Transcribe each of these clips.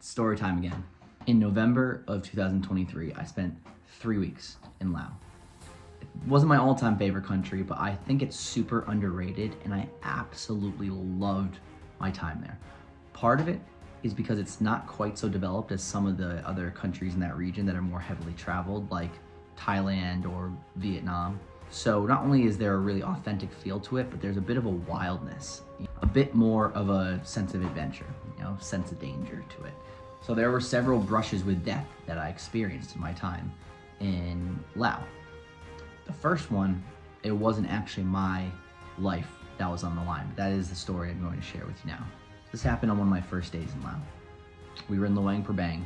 Story time again. In November of 2023, I spent 3 weeks in Laos. It wasn't my all-time favorite country, but I think it's super underrated and I absolutely loved my time there. Part of it is because it's not quite so developed as some of the other countries in that region that are more heavily traveled, like Thailand or Vietnam. So not only is there a really authentic feel to it, but there's a bit of a wildness, a bit more of a sense of adventure, sense of danger to it. So there were several brushes with death that I experienced in my time in Laos. The first one, it wasn't actually my life that was on the line. That is the story I'm going to share with you now. This happened on one of my first days in Laos. We were in Luang Prabang,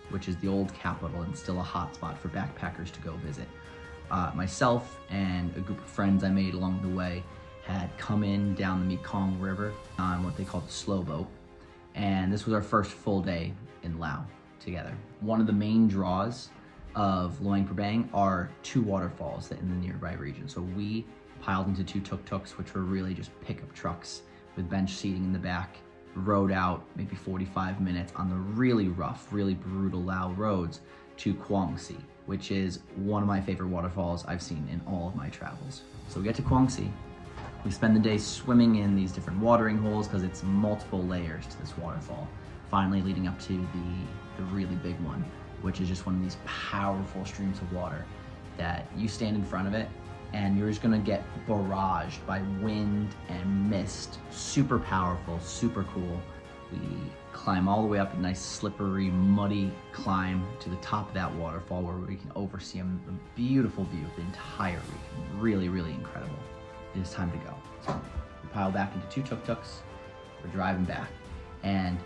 which is the old capital and still a hotspot for backpackers to go visit. Myself and a group of friends I made along the way had come in down the Mekong River on what they call the slow boat. And this was our first full day in Laos together. One of the main draws of Luang Prabang are two waterfalls in the nearby region. So we piled into two tuk-tuks, which were really just pickup trucks with bench seating in the back, rode out maybe 45 minutes on the really rough, really brutal Laos roads to Quang Si, which is one of my favorite waterfalls I've seen in all of my travels. So we get to Quang Si. We spend the day swimming in these different watering holes because it's multiple layers to this waterfall, finally leading up to the really big one, which is just one of these powerful streams of water that you stand in front of it and you're just gonna get barraged by wind and mist. Super powerful, super cool. We climb all the way up a nice slippery, muddy climb to the top of that waterfall where we can oversee a beautiful view of the entire region. Really, really incredible. It is time to go. So we pile back into two tuk-tuks, we're driving back. And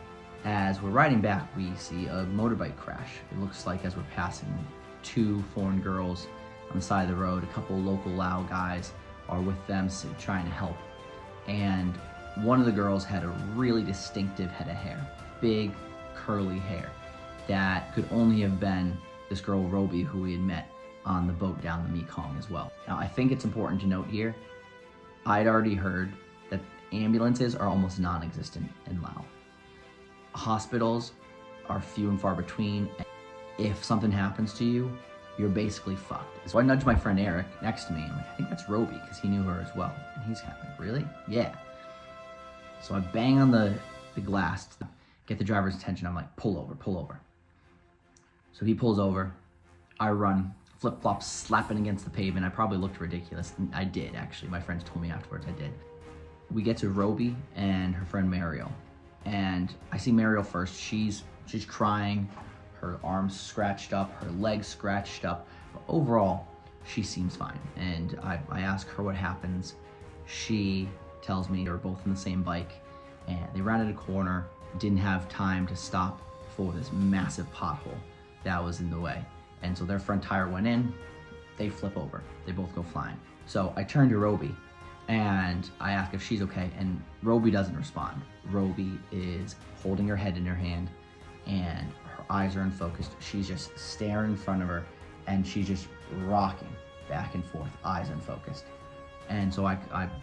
as we're riding back, we see a motorbike crash. It looks like as we're passing two foreign girls on the side of the road, a couple local Lao guys are with them trying to help. And one of the girls had a really distinctive head of hair, big curly hair that could only have been this girl Roby who we had met on the boat down the Mekong as well. Now I think it's important to note here, I'd already heard that ambulances are almost non-existent in Laos. Hospitals are few and far between. If something happens to you, you're basically fucked. So I nudged my friend Eric next to me. I'm like, I think that's Roby, because he knew her as well. And he's kind of like, really? Yeah. So I bang on the glass to get the driver's attention. I'm like, pull over, pull over. So he pulls over. I run, flip-flops slapping against the pavement. I probably looked ridiculous. And I did, actually. My friends told me afterwards I did. We get to Roby and her friend Mariel. And I see Mariel first. She's crying. Her arms scratched up, her legs scratched up. But overall, she seems fine. And I ask her what happens. She tells me they're both on the same bike and they rounded a corner, didn't have time to stop for this massive pothole that was in the way. And so their front tire went in, they flip over, they both go flying. So I turn to Roby and I ask if she's okay, and Roby doesn't respond. Roby is holding her head in her hand and her eyes are unfocused. She's just staring in front of her and she's just rocking back and forth, eyes unfocused. And so I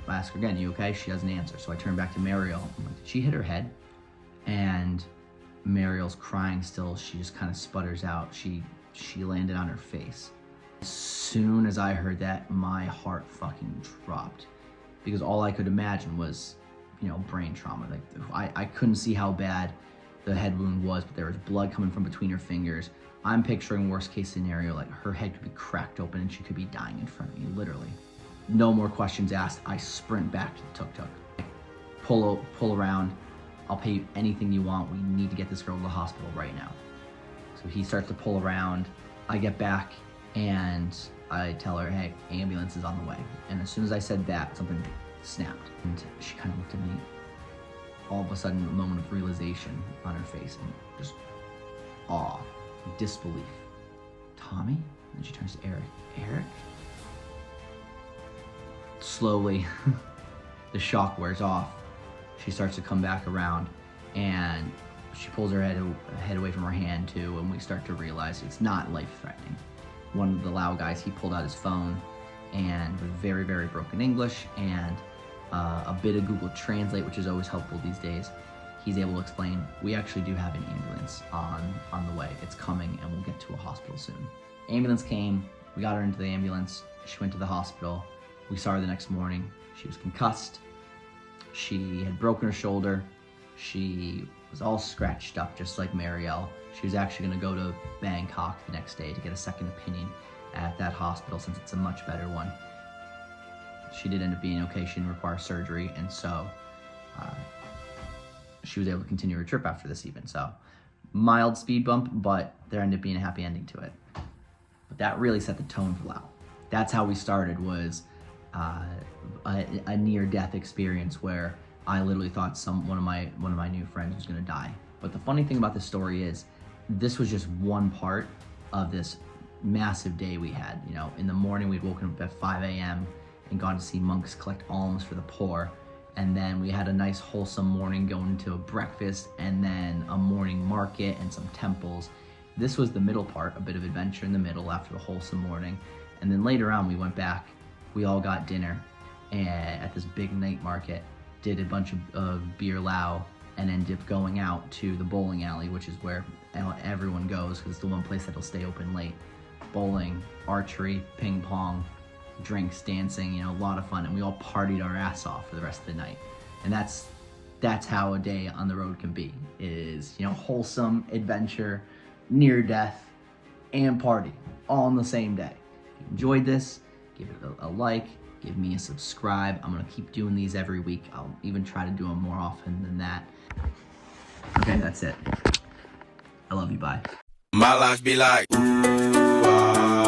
ask her again, you okay? She doesn't answer. So I turn back to Mariel. I'm like, did she hit her head? And Mariel's crying still. She just kind of sputters out. She landed on her face. As soon as I heard that, my heart fucking dropped, because all I could imagine was, brain trauma. Like I couldn't see how bad the head wound was, but there was blood coming from between her fingers. I'm picturing worst case scenario, like her head could be cracked open and she could be dying in front of me, literally. No more questions asked. I sprint back to the tuk-tuk. Pull around. I'll pay you anything you want. We need to get this girl to the hospital right now. So he starts to pull around. I get back and I tell her, hey, ambulance is on the way. And as soon as I said that, something snapped. And she kind of looked at me. All of a sudden, a moment of realization on her face and just awe, disbelief. Tommy? And she turns to Eric. Eric? Slowly, the shock wears off. She starts to come back around and she pulls her head away from her hand too, and we start to realize it's not life-threatening. One of the Lao guys, he pulled out his phone and with very, very broken English and a bit of Google Translate, which is always helpful these days, he's able to explain, we actually do have an ambulance ambulance on the way. It's coming and we'll get to a hospital soon. Ambulance came, we got her into the ambulance, she went to the hospital. We saw her the next morning. She was concussed. She had broken her shoulder. She was all scratched up, just like Marielle. She was actually gonna go to Bangkok the next day to get a second opinion at that hospital since it's a much better one. She did end up being okay. She didn't require surgery, and so she was able to continue her trip after this even. So mild speed bump, but there ended up being a happy ending to it. But that really set the tone for Lao. That's how we started, was a near-death experience where I literally thought one of my new friends was gonna die. But the funny thing about this story is, this was just one part of this massive day we had. You know, in the morning we'd woken up at 5 a.m. and gone to see monks collect alms for the poor. And then we had a nice wholesome morning going to a breakfast and then a morning market and some temples. This was the middle part, a bit of adventure in the middle after the wholesome morning. And then later on we went back, we all got dinner at this big night market, did a bunch of beer lao, and ended up going out to the bowling alley, which is where everyone goes because it's the one place that'll stay open late. Bowling, archery, ping pong, drinks, dancing, you know, a lot of fun, and we all partied our ass off for the rest of the night. And that's how a day on the road can be, is, you know, wholesome adventure, near death, and party all on the same day. If you enjoyed this, give it a like, give me a subscribe. I'm gonna keep doing these every week. I'll even try to do them more often than that. Okay, that's it. I love you, bye. My life be like, ooh, ah.